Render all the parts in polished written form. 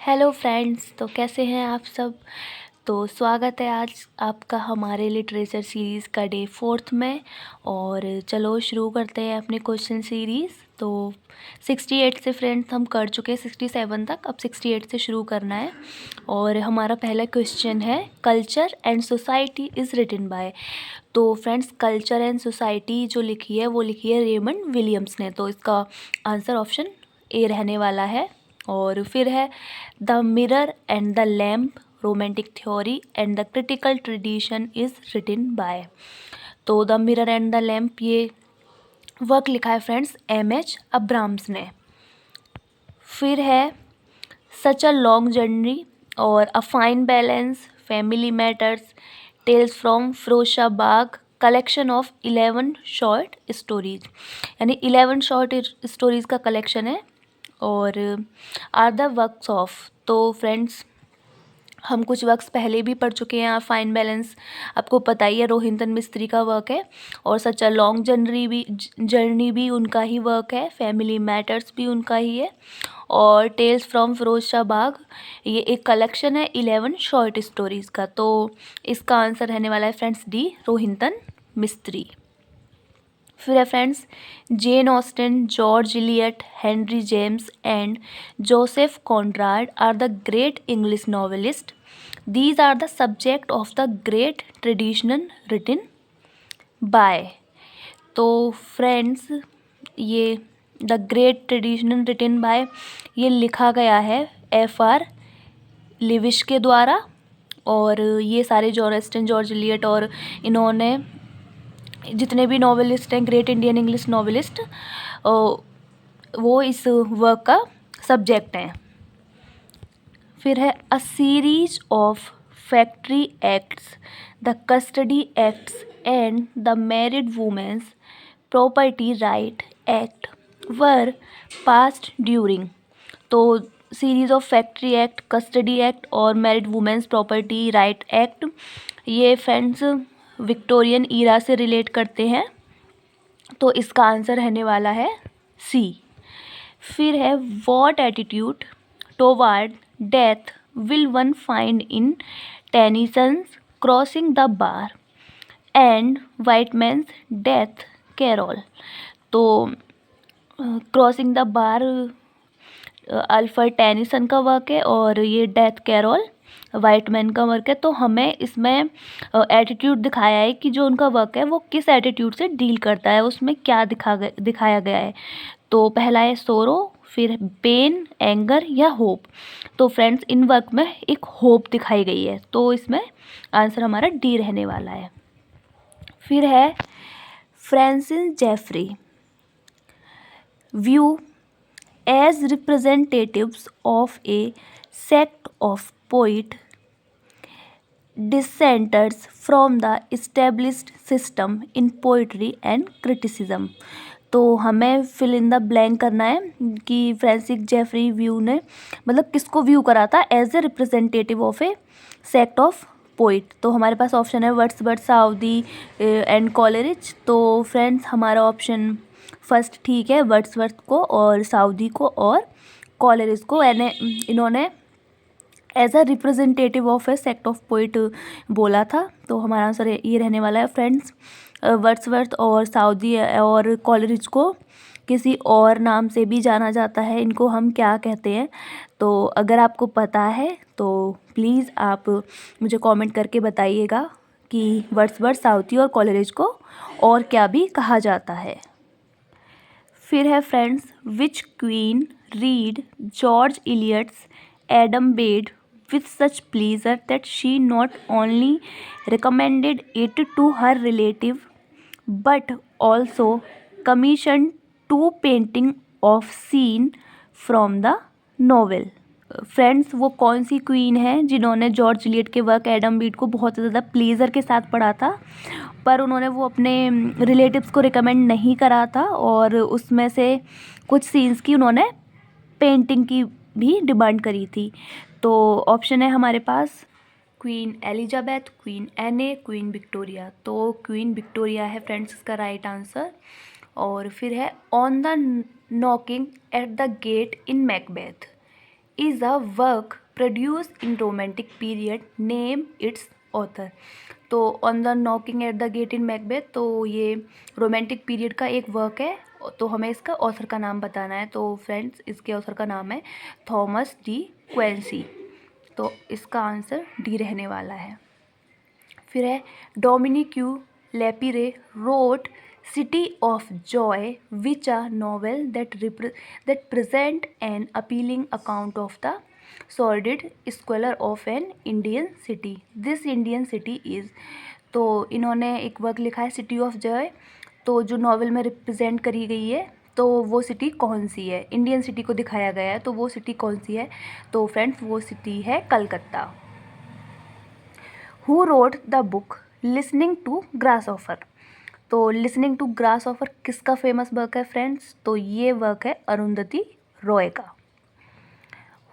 Hello friends, तो कैसे हैं आप सब। तो स्वागत है आज आपका हमारे लिटरेचर सीरीज़ का डे 4 में। और चलो शुरू करते हैं अपने क्वेश्चन सीरीज़। तो 68 से फ्रेंड्स हम कर चुके हैं 67 तक, अब 68 से शुरू करना है। और हमारा पहला क्वेश्चन है, culture and society is written by. तो फ्रेंड्स, कल्चर एंड सोसाइटी जो लिखी है वो लिखी है रेमंड विलियम्स ने। तो इसका आंसर ऑप्शन ए रहने वाला है। और फिर है the mirror and the lamp, romantic theory and the critical tradition is written by. तो the mirror and the lamp ये वर्क लिखा है फ्रेंड्स एम.एच. अब्राम्स ने। फिर है सच अ लॉन्ग जर्नी और a fine balance, family matters, tales from Firozsha Baag, collection of 11 short stories, यानी 11 short stories का कलेक्शन है। और आर द वर्क्स ऑफ, तो फ्रेंड्स हम कुछ वर्क्स पहले भी पढ़ चुके हैं। फाइन बैलेंस आपको पता ही है, रोहिंटन मिस्त्री का वर्क है। और सच अ लॉन्ग जर्नी भी उनका ही वर्क है। फैमिली मैटर्स भी उनका ही है। और टेल्स फ्रॉम फिरोजाबाद ये एक कलेक्शन है 11 शॉर्ट स्टोरीज़ का। तो इसका आंसर रहने वाला है फ्रेंड्स डी, रोहिंटन मिस्त्री। फिर है friends, Jane Austen, George Eliot, Henry James and Joseph Conrad are the great English novelist. These are the subject of the great traditional written by. तो फ्रेंड्स ये the great traditional written by ये लिखा गया है F.R. लिविश के द्वारा। और ये सारे जॉन ऑस्टन, जॉर्ज इलियट और इन्होंने जितने भी नॉवेलिस्ट हैं, ग्रेट इंडियन इंग्लिश नॉवेलिस्ट, वो इस वर्क का सब्जेक्ट हैं। फिर है a series of factory acts, the custody acts and the married women's property right act were passed during. तो series of factory act, custody act और married women's property right act ये friends Victorian era से relate करते हैं। तो इसका answer रहने वाला है सी। फिर है what attitude toward death will one find in Tennyson's crossing the bar and Whitman's death carol. तो crossing the bar Alfred Tennyson का वर्क है और ये डेथ कैरोल वाइटमैन का वर्क है। तो हमें इसमें एटीट्यूड दिखाया है कि जो उनका वर्क है वो किस एटीट्यूड से डील करता है, उसमें क्या दिखाया गया है। तो पहला है सोरो, फिर पेन, एंगर या होप। तो फ्रेंड्स इन वर्क में एक होप दिखाई गई है, तो इसमें आंसर हमारा डी रहने वाला है। फिर है Francis Jeffrey view as representatives of a sect of poet dissenters from the established system in poetry and criticism। तो हमें फिल इन द ब्लैंक करना है कि फ्रांसिस जेफरी व्यू ने मतलब किसको व्यू करा था as a representative of a sect of poet. तो हमारे पास ऑप्शन है वर्ड्सवर्थ, साउदी एंड कॉलरिज। तो फ्रेंड्स हमारा ऑप्शन फर्स्ट ठीक है, वर्ड्सवर्थ को और साउदी को और कॉलरिज को इन्होंने as a representative of a sect of poet बोला था। तो हमारा आंसर ये रहने वाला है फ्रेंड्स वर्ड्सवर्थ और साउदी और कॉलरिज को किसी और नाम से भी जाना जाता है, इनको हम क्या कहते हैं। तो अगर आपको पता है तो प्लीज़ आप मुझे कमेंट करके बताइएगा कि वर्ड्सवर्थ, साउदी और कॉलरिज को और क्या भी कहा जाता है। फिर है friends, which queen read George Eliot's Adam bed with such pleasure that she not only recommended it to her relative but also commissioned two painting of scene from the novel। Friends वो कौन सी queen है जिन्होंने George Eliot के work Adam Beed को बहुत ज़्यादा pleasure के साथ पढ़ा था, पर उन्होंने वो अपने रिलेटिव्स को रिकमेंड नहीं करा था और उसमें से कुछ सीन्स की उन्होंने पेंटिंग की भी डिमांड करी थी। तो ऑप्शन है हमारे पास क्वीन एलिजाबेथ, क्वीन एने, क्वीन विक्टोरिया। तो क्वीन विक्टोरिया है फ्रेंड्स इसका राइट आंसर। और फिर है on the knocking at the get in Macbeth is a work produced in romantic period. Name its author. तो on the knocking at the get in Macbeth, तो ये romantic period का एक work है, तो हमें इसका ऑथर का नाम बताना है। तो फ्रेंड्स, इसके ऑथर का नाम है थॉमस डी क्वेंसी। तो इसका आंसर डी रहने वाला है। फिर है Dominique Lapierre wrote city of joy which a novel that present an appealing account of the sordid squalor of an Indian city. This Indian city is, तो इन्होंने एक वर्क लिखा है सिटी ऑफ जॉय, तो जो नॉवेल में represent करी गई है तो वो सिटी कौन सी है, इंडियन सिटी को दिखाया गया है, तो वो सिटी कौन सी है? तो फ्रेंड्स, वो सिटी है Calcutta. Who wrote the book listening to grasshopper. तो लिसनिंग टू ग्रास ऑफर किसका फेमस वर्क है फ्रेंड्स? तो ये वर्क है अरुंधति रॉय का।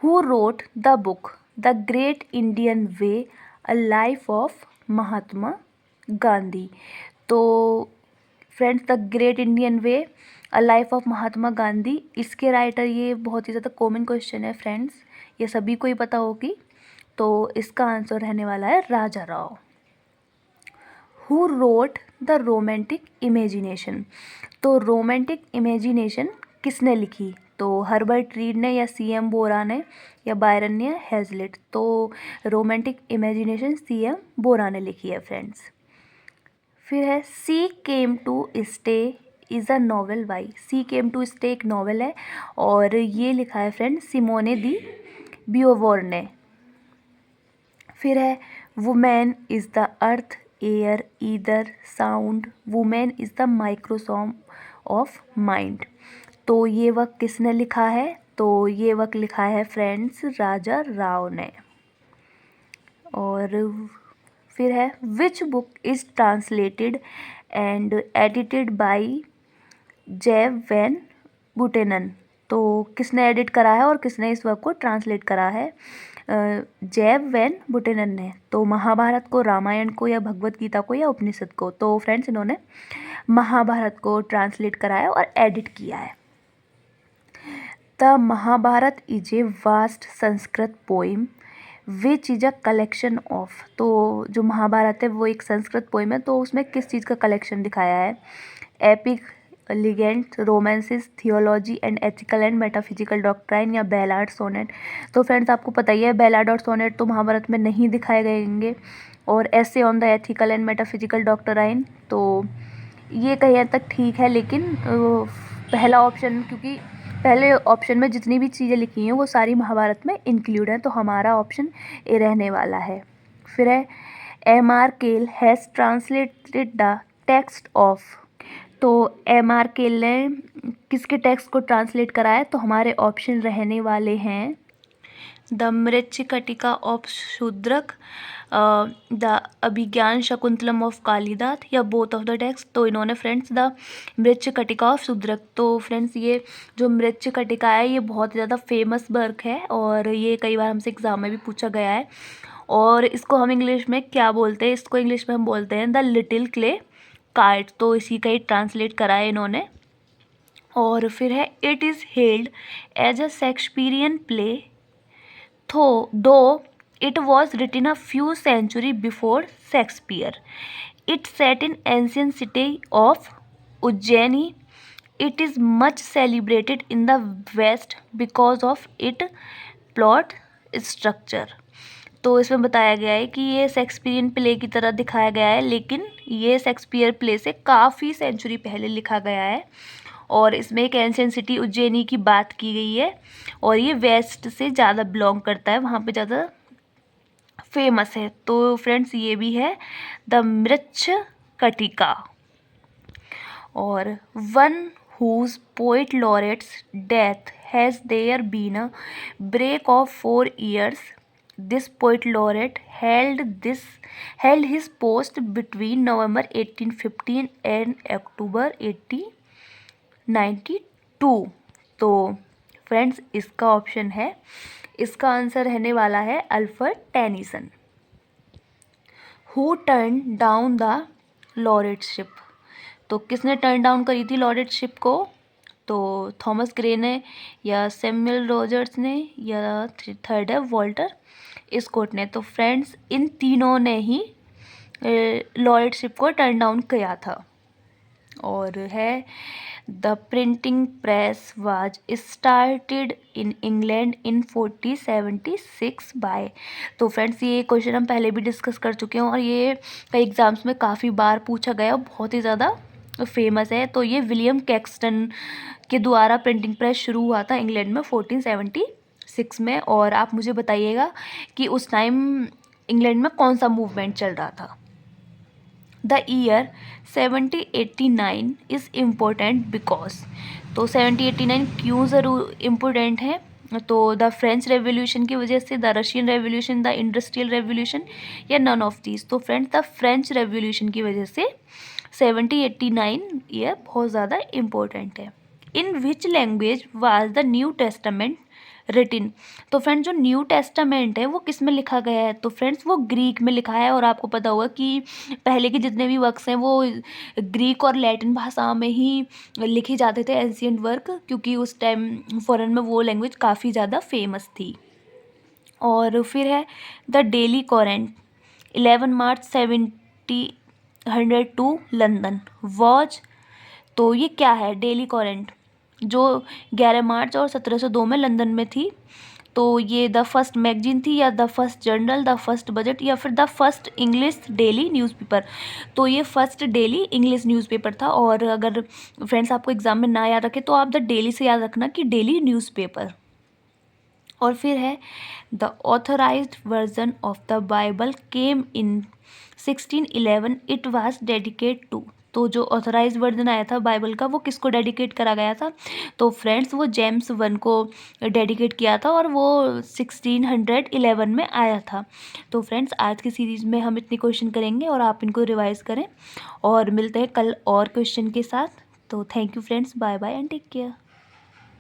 Who wrote the book the great Indian way a life of Mahatma Gandhi. तो friends, the great Indian way a life of Mahatma Gandhi, इसके writer, ये बहुत ही ज़्यादा कॉमन क्वेश्चन है फ्रेंड्स, ये सभी को ही पता होगी। तो इसका आंसर रहने वाला है Raja Rao. Who wrote the romantic imagination. तो रोमांटिक इमेजिनेशन किसने लिखी? तो हर्बर्ट रीड ने, या सीएम बोरा ने, या बायरन ने, या हेजलिट। तो रोमांटिक इमेजिनेशन सीएम बोरा ने लिखी है फ्रेंड्स। फिर है she came to stay is a novel by. She came to stay एक नॉवेल है और ये लिखा है फ्रेंड्स सिमोने दी ब्यूवोर ने। फिर है women is the earth air ether sound, women is the microcosm of mind. तो ये वर्क किसने लिखा है? तो ये वर्क लिखा है फ्रेंड्स राजा राव ने। और फिर है which book is translated and edited by जेव वैन बुटेनन। तो किसने एडिट करा है और किसने इस वर्क को ट्रांसलेट करा है? जेव वैन बुटेनन ने। तो महाभारत को, रामायण को, या भगवत गीता को, या उपनिषद को? तो फ्रेंड्स, इन्होंने महाभारत को ट्रांसलेट करा है और एडिट किया है। The Mahabharata is a vast Sanskrit poem which is a collection of. तो जो महाभारत है वो एक संस्कृत पोइम है, तो उसमें किस चीज़ का कलेक्शन दिखाया है? Epic, ligand, romances, theology and ethical and metaphysical doctrine, या बैलाड, सोनेट। तो फ्रेंड्स, आपको पता ही है बैलाड और सोनेट तो महाभारत में नहीं दिखाए गएंगे, और ऐसे on the ethical and metaphysical doctrine, तो ये कहीं हद तक ठीक है, लेकिन पहला ऑप्शन, क्योंकि पहले ऑप्शन में जितनी भी चीज़ें लिखी हैं वो सारी महाभारत में इंक्लूड हैं, तो हमारा ऑप्शन ए रहने वाला है। फिर है M.R. केल has translated the text of. तो M.R. केल ने किसके टेक्स्ट को ट्रांसलेट करा है? तो हमारे ऑप्शन रहने वाले हैं the Mrichchhakatika of Shudraka, the Abhijnana Shakuntalam of Kalidasa, या बोथ ऑफ द टेक्स्ट। तो इन्होंने friends the Mrichchhakatika of Shudraka. तो फ्रेंड्स, ये जो मृच्छकटिका है ये बहुत ज़्यादा फेमस वर्क है और ये कई बार हमसे एग्जाम में भी पूछा गया है। और इसको हम इंग्लिश में क्या बोलते हैं? इसको इंग्लिश में हम बोलते हैं द लिटिल क्ले कार्ड। तो इसी का ही ट्रांसलेट करा है इन्होंने। और फिर है it is held as a Shakespearean play though it was written a few centuries before Shakespeare. It set in ancient city of Ujjaini. It is much celebrated in the West because of its plot structure. तो इसमें बताया गया है कि ये Shakespearean play की तरह दिखाया गया है, लेकिन ये शेक्सपियर प्ले से काफ़ी सेंचुरी पहले लिखा गया है और इसमें एक एंशियंट सिटी उज्जैनी की बात की गई है और ये वेस्ट से ज़्यादा बिलोंग करता है, वहाँ पे ज़्यादा फेमस है। तो फ्रेंड्स, ये भी है द मृच्छकटिका। और one whose poet laureate's death has there been a break of 4 years. This poet laureate held his post between November 1815 and October 1892. तो फ्रेंड्स, इसका ऑप्शन है, इसका आंसर रहने वाला है Alfred Tennyson. Who turn down the laureateship. तो किसने turn down करी थी लॉरेटशिप को? तो थॉमस ग्रे ने, या सैमुअल रॉजर्स ने, या थर्ड है वॉल्टर स्कॉट ने। तो फ्रेंड्स इन तीनों ने ही लॉर्डशिप को टर्न डाउन किया था। और है the printing press was started in England in 1476 by. तो फ्रेंड्स ये क्वेश्चन हम पहले भी डिस्कस कर चुके हैं और ये कई एग्जाम्स में काफ़ी बार पूछा गया और बहुत ही ज़्यादा फेमस है। तो ये विलियम कैक्सटन के द्वारा प्रिंटिंग प्रेस शुरू हुआ था इंग्लैंड में 1476 में। और आप मुझे बताइएगा कि उस टाइम इंग्लैंड में कौन सा मूवमेंट चल रहा था। The year 1789 is important because. तो 1789 क्यों ज़रूर इम्पोर्टेंट है? तो द फ्रेंच रेवोल्यूशन की वजह से, the Russian revolution, the industrial revolution, या नन ऑफ दीज। तो फ्रेंड्स द फ्रेंच रेवोल्यूशन की वजह से 1789 ईयर बहुत ज़्यादा इम्पोर्टेंट है। In which language was the New Testament written. तो फ्रेंड्स जो न्यू टेस्टामेंट है वो किस में लिखा गया है? तो फ्रेंड्स वो ग्रीक में लिखा है। और आपको पता होगा कि पहले के जितने भी वर्क्स हैं वो ग्रीक और लैटिन भाषा में ही लिखे जाते थे, एंशिएंट वर्क, क्योंकि उस टाइम फॉरेन में वो लैंग्वेज काफ़ी ज़्यादा फेमस थी। और फिर है the daily current 11 March 1702 London was. तो ये क्या है डेली करेंट, जो 11 मार्च और 1702 में लंदन में थी। तो ये द फर्स्ट मैगजीन थी, या the first journal, the first budget, या फिर the first English daily newspaper. तो ये फर्स्ट डेली इंग्लिश न्यूज़पेपर था। और अगर फ्रेंड्स आपको एग्जाम में ना याद रखे तो आप द डेली से याद रखना कि डेली न्यूज़पेपर। और फिर है the authorized version of the Bible came in 1611 it was dedicate to. तो जो ऑथराइज्ड वर्जन आया था बाइबल का वो किसको डेडिकेट करा गया था? तो फ्रेंड्स वो जेम्स वन को डेडिकेट किया था और वो 1611 में आया था। तो फ्रेंड्स आज की सीरीज़ में हम इतने क्वेश्चन करेंगे और आप इनको रिवाइज करें और मिलते हैं कल और क्वेश्चन के साथ। तो thank you friends, bye bye and take care.